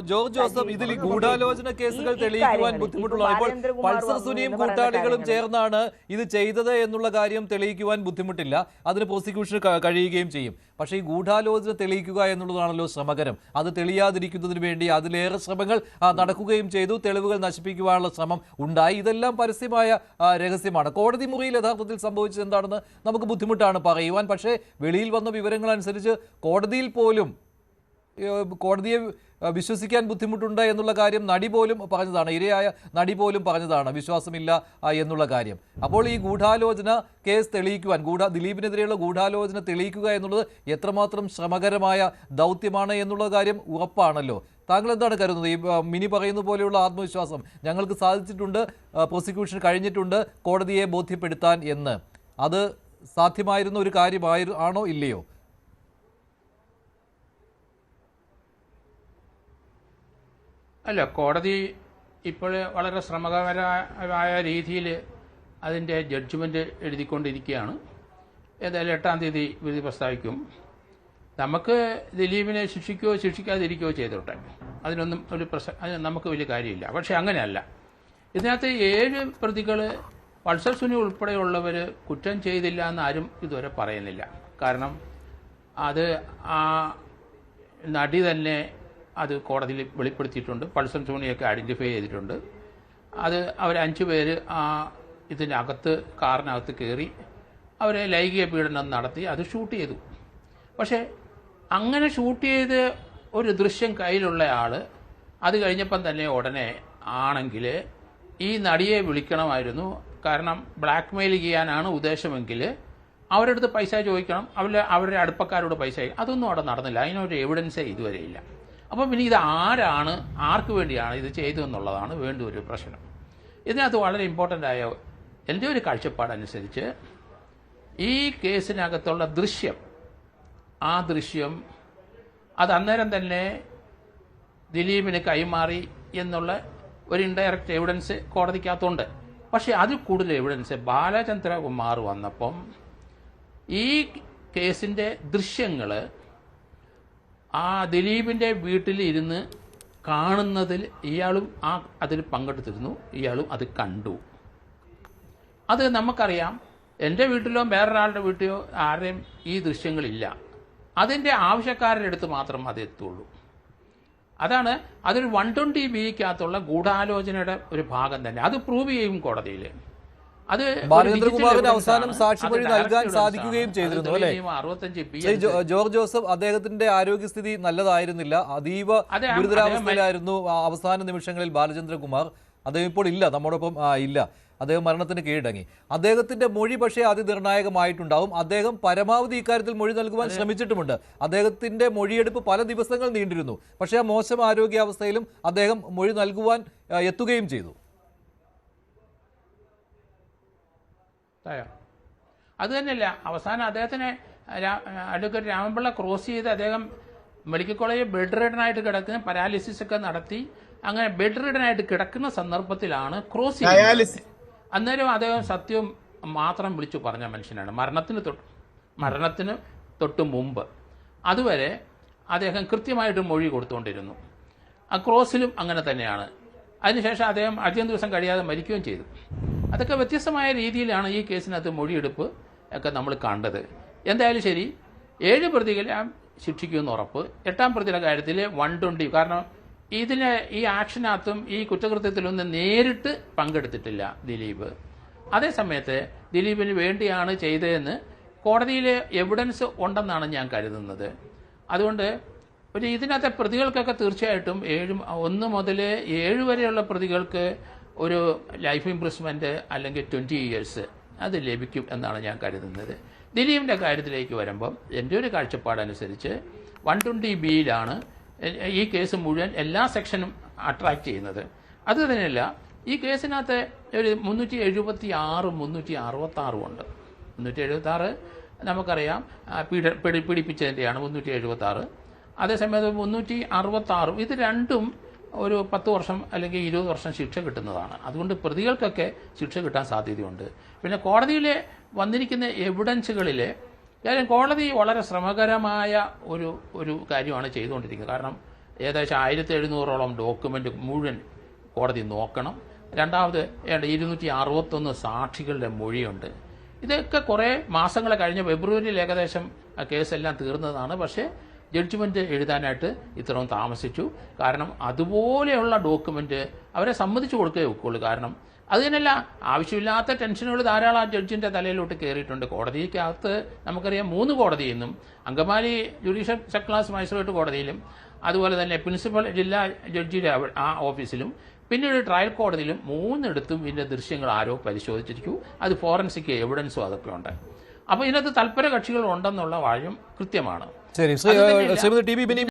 George Joseph, ഇതിൽ ഗൂഢാലോചന കേസുകൾ തെളിയിക്കുവാൻ ബുദ്ധിമുട്ടുള്ളതാണ്. ഇപ്പോൾ പൾസർ സുനിയും കൂട്ടാളികളും ചേർന്നാണ് ഇത് ചെയ്തത് എന്നുള്ള കാര്യം തെളിയിക്കുവാൻ ബുദ്ധിമുട്ടില്ല, അതിന് പ്രോസിക്യൂഷന് കഴിയുകയും ചെയ്യും. പക്ഷേ ഈ ഗൂഢാലോചന തെളിയിക്കുക എന്നുള്ളതാണല്ലോ ശ്രമകരം. അത് തെളിയാതിരിക്കുന്നതിന് വേണ്ടി അതിലേറെ ശ്രമങ്ങൾ നടക്കുകയും ചെയ്തു, തെളിവുകൾ നശിപ്പിക്കുവാനുള്ള ശ്രമം ഉണ്ടായി. ഇതെല്ലാം പരസ്യമായ രഹസ്യമാണ്. കോടതി മുറിയിൽ യഥാർത്ഥത്തിൽ സംഭവിച്ചത് എന്താണെന്ന് നമുക്ക് ബുദ്ധിമുട്ടാണ് പറയുവാൻ. പക്ഷേ വെളിയിൽ വന്ന വിവരങ്ങൾ അനുസരിച്ച് കോടതിയെ വിശ്വസിക്കാൻ ബുദ്ധിമുട്ടുണ്ട് എന്നുള്ള കാര്യം നടി പോലും പറഞ്ഞതാണ്, ഇരയായ നടി പോലും പറഞ്ഞതാണ്, വിശ്വാസമില്ല എന്നുള്ള കാര്യം. അപ്പോൾ ഈ ഗൂഢാലോചന കേസ് തെളിയിക്കുവാൻ, ദിലീപിനെതിരെയുള്ള ഗൂഢാലോചന തെളിയിക്കുക എന്നുള്ളത് എത്രമാത്രം ശ്രമകരമായ ദൗത്യമാണ് എന്നുള്ള കാര്യം ഉറപ്പാണല്ലോ. താങ്കൾ എന്താണ് കരുതുന്നത്? ഈ മിനി പറയുന്ന പോലെയുള്ള ആത്മവിശ്വാസം ഞങ്ങൾക്ക് സാധിച്ചിട്ടുണ്ട്, പ്രോസിക്യൂഷൻ കഴിഞ്ഞിട്ടുണ്ട് കോടതിയെ ബോധ്യപ്പെടുത്താൻ എന്ന്, അത് സാധ്യമായിരുന്ന ഒരു കാര്യമാണോ ഇല്ലയോ? അല്ല, കോടതി ഇപ്പോൾ വളരെ ശ്രമകരമായ രീതിയിൽ അതിൻ്റെ ജഡ്ജ്മെൻ്റ് എഴുതിക്കൊണ്ടിരിക്കുകയാണ്. ഏതായാലും 8-ാം തീയതി വിധി പ്രസ്താവിക്കും. നമുക്ക് ദിലീപിനെ ശിക്ഷിക്കുകയോ ശിക്ഷിക്കാതിരിക്കുകയോ ചെയ്തോട്ടെ, അതിനൊന്നും നമുക്ക് വലിയ കാര്യമില്ല. പക്ഷേ അങ്ങനെയല്ല. ഇതിനകത്ത് 7 പ്രതികൾ, പൾസർ സുനി ഉൾപ്പെടെയുള്ളവർ കുറ്റം ചെയ്തില്ല എന്നാരും ഇതുവരെ പറയുന്നില്ല. കാരണം അത് ആ നടി തന്നെ അത് കോടതിയിൽ വെളിപ്പെടുത്തിയിട്ടുണ്ട്. പൾസർ സുനിയൊക്കെ ഐഡൻറ്റിഫൈ ചെയ്തിട്ടുണ്ട്. അത് അവർ 5 പേര് ഇതിനകത്ത് കാറിനകത്ത് കയറി അവരെ ലൈംഗിക പീഡനം നടത്തി അത് ഷൂട്ട് ചെയ്തു. പക്ഷേ അങ്ങനെ ഷൂട്ട് ചെയ്ത് ഒരു ദൃശ്യം കയ്യിലുള്ള ആൾ അത് കഴിഞ്ഞപ്പം തന്നെ ഉടനെ ആണെങ്കിൽ ഈ നടിയെ വിളിക്കണമായിരുന്നു. കാരണം ബ്ലാക്ക് മെയിൽ ചെയ്യാനാണ് ഉദ്ദേശമെങ്കിൽ അവരുടെ അടുത്ത് പൈസ ചോദിക്കണം, അവരുടെ അടുപ്പക്കാരോട് പൈസ. അതൊന്നും അവിടെ നടന്നില്ല, അതിനൊരു എവിഡൻസേ ഇതുവരെ ഇല്ല. അപ്പോൾ പിന്നെ ഇത് ആരാണ്, ആർക്ക് വേണ്ടിയാണ് ഇത് ചെയ്തതെന്നുള്ളതാണ് വേണ്ട ഒരു പ്രശ്നം. ഇതിനകത്ത് വളരെ ഇമ്പോർട്ടൻ്റ് ആയ എൻ്റെ ഒരു കാഴ്ചപ്പാടനുസരിച്ച് ഈ കേസിനകത്തുള്ള ദൃശ്യം, ആ ദൃശ്യം അത് അന്നേരം തന്നെ ദിലീപിന് കൈമാറി എന്നുള്ള ഒരു ഇൻഡയറക്റ്റ് എവിഡൻസ് കോടതിക്കകത്തുണ്ട്. പക്ഷേ അതിൽ കൂടുതൽ എവിഡൻസ് ബാലചന്ദ്രകുമാർ വന്നപ്പം ഈ കേസിൻ്റെ ദൃശ്യങ്ങൾ ആ ദിലീപിൻ്റെ വീട്ടിലിരുന്ന് കാണുന്നതിൽ ഇയാളും അതിൽ പങ്കെടുത്തിരുന്നു, ഇയാളും അത് കണ്ടു. അത് നമുക്കറിയാം. എൻ്റെ വീട്ടിലോ വേറൊരാളുടെ വീട്ടിലോ ആരുടെയും ഈ ദൃശ്യങ്ങളില്ല. അതിൻ്റെ ആവശ്യക്കാരുടെ അടുത്ത് മാത്രം അത് എത്തുള്ളൂ. അതാണ് അതൊരു 120B ഗൂഢാലോചനയുടെ ഒരു ഭാഗം തന്നെ. അത് പ്രൂവ് ചെയ്യും കോടതിയിൽ. അത് ബാലചന്ദ്രകുമാറിന് അവസാനം സാക്ഷിമൊഴി നൽകാൻ സാധിക്കുകയും ചെയ്തിരുന്നു അല്ലേ? ജോർജ് ജോസഫ്, അദ്ദേഹത്തിന്റെ ആരോഗ്യസ്ഥിതി നല്ലതായിരുന്നില്ല, അതീവ ഗുരുതരാവസ്ഥയിലായിരുന്നു അവസാന നിമിഷങ്ങളിൽ ബാലചന്ദ്രകുമാർ. അദ്ദേഹം ഇപ്പോൾ ഇല്ല, നമ്മോടൊപ്പം ഇല്ല, അദ്ദേഹം മരണത്തിന് കീഴടങ്ങി. അദ്ദേഹത്തിന്റെ മൊഴി പക്ഷേ അതിനിർണായകമായിട്ടുണ്ടാവും. അദ്ദേഹം പരമാവധി ഇക്കാര്യത്തിൽ മൊഴി നൽകുവാൻ ശ്രമിച്ചിട്ടുമുണ്ട്. അദ്ദേഹത്തിന്റെ മൊഴിയെടുപ്പ് പല ദിവസങ്ങൾ നീണ്ടിരുന്നു. പക്ഷേ ആ മോശം ആരോഗ്യാവസ്ഥയിലും അദ്ദേഹം മൊഴി നൽകുവാൻ എത്തുകയും ചെയ്തു. അത് തന്നെയല്ല, അവസാനം അദ്ദേഹത്തിന് അഡ്വക്കേറ്റ് രാമൻപിള്ള ക്രോസ് ചെയ്ത് അദ്ദേഹം മെഡിക്കൽ കോളേജിൽ ബെഡ് റിഡനായിട്ട് കിടക്കുന്ന പരാലിസിസ് ഒക്കെ നടത്തി അങ്ങനെ ബെഡ് റിഡനായിട്ട് കിടക്കുന്ന സന്ദർഭത്തിലാണ് ക്രോസ് ചെയ്തത്. അന്നേരം അദ്ദേഹം സത്യം മാത്രം വിളിച്ചു പറഞ്ഞ മനുഷ്യനാണ്. മരണത്തിന് തൊട്ട് മുമ്പ് അതുവരെ അദ്ദേഹം കൃത്യമായിട്ട് മൊഴി കൊടുത്തുകൊണ്ടിരുന്നു. ആ ക്രോസിലും അങ്ങനെ തന്നെയാണ്. അതിനുശേഷം അദ്ദേഹം അധികം ദിവസം കഴിയാതെ മരിക്കുകയും ചെയ്തു. അതൊക്കെ വ്യത്യസ്തമായ രീതിയിലാണ് ഈ കേസിനകത്ത് മൊഴിയെടുപ്പ് ഒക്കെ നമ്മൾ കണ്ടത്. എന്തായാലും ശരി, 7 പ്രതികളെ ശിക്ഷിക്കുമെന്ന് ഉറപ്പ്. 8-ാം പ്രതിയുടെ കാര്യത്തിൽ 120, കാരണം ഈ ആക്ഷനകത്തും ഈ കുറ്റകൃത്യത്തിലൊന്നും നേരിട്ട് പങ്കെടുത്തിട്ടില്ല ദിലീപ്. അതേസമയത്ത് ദിലീപിന് വേണ്ടിയാണ് ചെയ്തതെന്ന് കോടതിയിൽ എവിഡൻസ് ഉണ്ടെന്നാണ് ഞാൻ കരുതുന്നത്. അതുകൊണ്ട് ഇതിനകത്തെ പ്രതികൾക്കൊക്കെ തീർച്ചയായിട്ടും 1 മുതൽ 7 വരെയുള്ള പ്രതികൾക്ക് ഒരു ലൈഫ് ഇംപ്രിസ്മെൻറ്റ് അല്ലെങ്കിൽ 20 years അത് ലഭിക്കും എന്നാണ് ഞാൻ കരുതുന്നത്. ദിലീപിൻ്റെ കാര്യത്തിലേക്ക് വരുമ്പം എൻ്റെ ഒരു കാഴ്ചപ്പാടനുസരിച്ച് 120B ഈ കേസ് മുഴുവൻ എല്ലാ സെക്ഷനും അട്രാക്റ്റ് ചെയ്യുന്നത്. അത് തന്നെയല്ല, ഈ കേസിനകത്ത് ഒരു 376, 366 ഉണ്ട്. 376 നമുക്കറിയാം പീഡിപ്പിച്ചതിൻ്റെയാണ് 376. അതേസമയത്ത് 366 ഇത് രണ്ടും ഒരു 10 വർഷം അല്ലെങ്കിൽ 20 വർഷം ശിക്ഷ കിട്ടുന്നതാണ്. അതുകൊണ്ട് പ്രതികൾക്കൊക്കെ ശിക്ഷ കിട്ടാൻ സാധ്യതയുണ്ട്. പിന്നെ കോടതിയിൽ വന്നിരിക്കുന്ന എവിഡൻസുകളിൽ കോടതി വളരെ ശ്രമകരമായ ഒരു കാര്യമാണ് ചെയ്തുകൊണ്ടിരിക്കുന്നത്. കാരണം ഏകദേശം 1700ഓളം ഡോക്യുമെൻ്റ് മുഴുവൻ കോടതി നോക്കണം. രണ്ടാമത് 261 സാക്ഷികളുടെ മൊഴിയുണ്ട്. ഇതൊക്കെ കുറേ മാസങ്ങൾ കഴിഞ്ഞ ഫെബ്രുവരിയിൽ ഏകദേശം ആ കേസെല്ലാം തീർന്നതാണ്. പക്ഷേ ജഡ്ജ്മെൻറ്റ് എഴുതാനായിട്ട് ഇത്രയും താമസിച്ചു. കാരണം അതുപോലെയുള്ള ഡോക്യുമെൻ്റ് അവരെ സമ്മതിച്ചു കൊടുക്കേ ഒക്കുള്ളൂ. കാരണം അതിനല്ല, ആവശ്യമില്ലാത്ത ടെൻഷനുകൾ ധാരാളം ആ ജഡ്ജിൻ്റെ തലയിലോട്ട് കയറിയിട്ടുണ്ട്. കോടതിക്കകത്ത് നമുക്കറിയാം 3 കോടതിയിൽ നിന്നും, Angamaly judicial second class magistrate കോടതിയിലും അതുപോലെ തന്നെ പ്രിൻസിപ്പൽ ജില്ലാ ജഡ്ജിയുടെ ആ ഓഫീസിലും പിന്നീട് ട്രയൽ കോടതിയിലും 3 ഇതിൻ്റെ ദൃശ്യങ്ങൾ ആരോ പരിശോധിച്ചിരിക്കൂ. അത് ഫോറൻസിക് എവിഡൻസും അതൊക്കെ ഉണ്ട്. അപ്പോൾ ഇതിനകത്ത് തൽപര കക്ഷികൾ ഉണ്ടെന്നുള്ള കാര്യം കൃത്യമാണ്. ശരി, ശ്രീമതി ടി ബി ബിനി